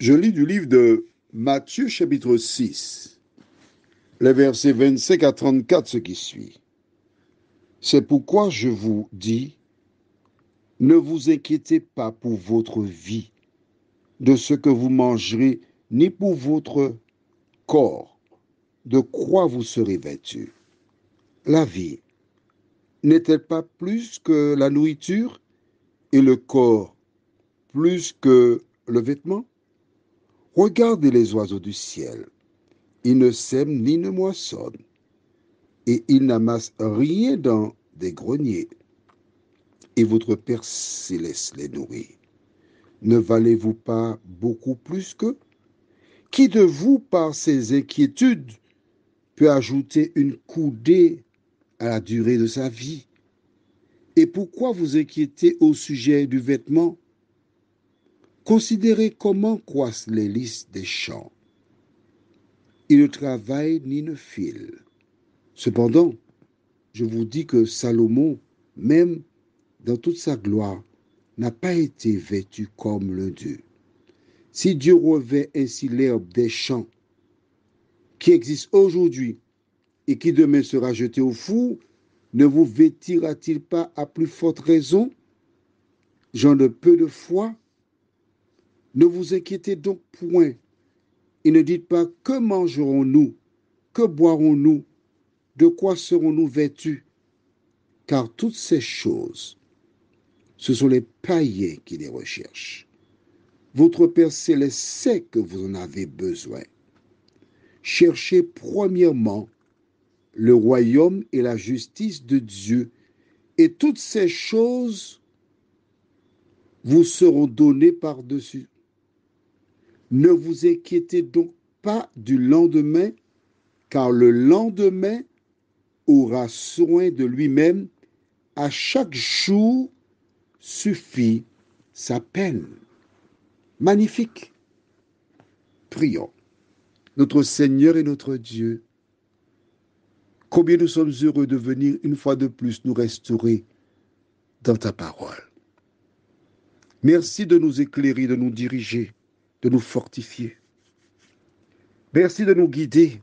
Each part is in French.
Je lis du livre de Matthieu chapitre 6, les versets 25 à 34, ce qui suit. C'est pourquoi je vous dis, ne vous inquiétez pas pour votre vie, de ce que vous mangerez, ni pour votre corps, de quoi vous serez vêtus. La vie n'est-elle pas plus que la nourriture et le corps plus que le vêtement? Regardez les oiseaux du ciel. Ils ne sèment ni ne moissonnent, et ils n'amassent rien dans des greniers. Et votre Père céleste les nourrit. Ne valez-vous pas beaucoup plus qu'eux? Qui de vous, par ses inquiétudes, peut ajouter une coudée à la durée de sa vie? Et pourquoi vous inquiétez au sujet du vêtement? Considérez comment croissent les lys des champs. Ils ne travaillent ni ne filent. Cependant, je vous dis que Salomon, même dans toute sa gloire, n'a pas été vêtu comme l'un d'eux. Si Dieu revêt ainsi l'herbe des champs, qui existe aujourd'hui et qui demain sera jetée au four, ne vous vêtira-t-il pas à plus forte raison, gens de peu de foi? Ne vous inquiétez donc point, et ne dites pas que mangerons-nous, que boirons-nous, de quoi serons-nous vêtus? Car toutes ces choses, ce sont les païens qui les recherchent. Votre Père céleste sait que vous en avez besoin. Cherchez premièrement le royaume et la justice de Dieu, et toutes ces choses vous seront données par-dessus. Ne vous inquiétez donc pas du lendemain, car le lendemain aura soin de lui-même. À chaque jour suffit sa peine. Magnifique. Prions. Notre Seigneur et notre Dieu, combien nous sommes heureux de venir une fois de plus nous restaurer dans ta parole. Merci de nous éclairer, de nous diriger, de nous fortifier. Merci de nous guider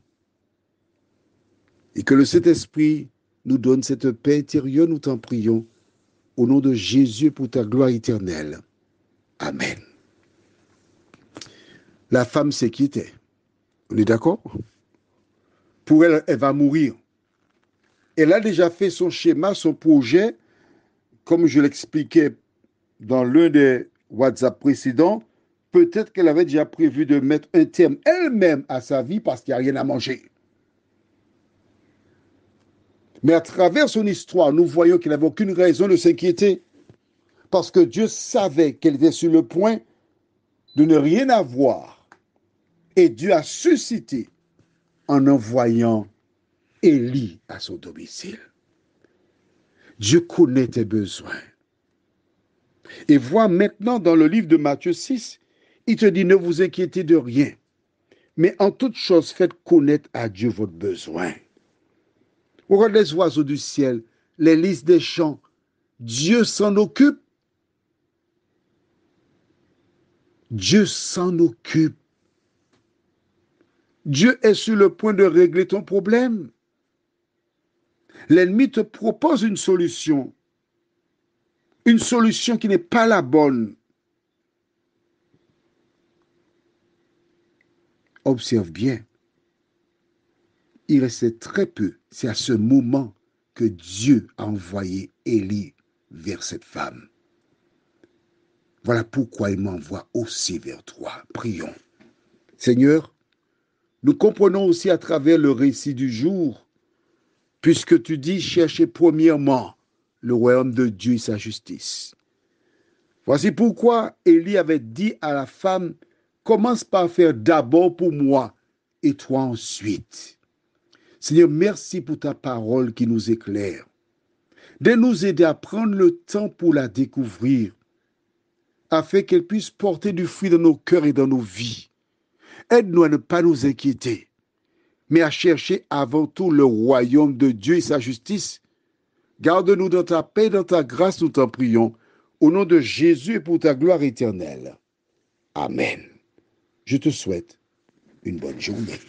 et que le Saint-Esprit nous donne cette paix intérieure, nous t'en prions, au nom de Jésus pour ta gloire éternelle. Amen. La femme s'inquiétait. On est d'accord? Pour elle, elle va mourir. Elle a déjà fait son schéma, son projet, comme je l'expliquais dans l'un des WhatsApp précédents. Peut-être qu'elle avait déjà prévu de mettre un terme elle-même à sa vie parce qu'il n'y a rien à manger. Mais à travers son histoire, nous voyons qu'il n'avait aucune raison de s'inquiéter parce que Dieu savait qu'elle était sur le point de ne rien avoir. Et Dieu a suscité en envoyant Élie à son domicile. Dieu connaît tes besoins. Et vois maintenant dans le livre de Matthieu 6, il te dit, ne vous inquiétez de rien, mais en toute chose, faites connaître à Dieu votre besoin. Regarde les oiseaux du ciel, les lys des champs. Dieu s'en occupe. Dieu s'en occupe. Dieu est sur le point de régler ton problème. L'ennemi te propose une solution qui n'est pas la bonne. Observe bien. Il restait très peu. C'est à ce moment que Dieu a envoyé Élie vers cette femme. Voilà pourquoi il m'envoie aussi vers toi. Prions. Seigneur, nous comprenons aussi à travers le récit du jour, puisque tu dis chercher premièrement le royaume de Dieu et sa justice. Voici pourquoi Élie avait dit à la femme, commence par faire d'abord pour moi et toi ensuite. Seigneur, merci pour ta parole qui nous éclaire. De nous aider à prendre le temps pour la découvrir, afin qu'elle puisse porter du fruit dans nos cœurs et dans nos vies. Aide-nous à ne pas nous inquiéter, mais à chercher avant tout le royaume de Dieu et sa justice. Garde-nous dans ta paix, dans ta grâce, nous t'en prions, au nom de Jésus et pour ta gloire éternelle. Amen. Je te souhaite une bonne journée.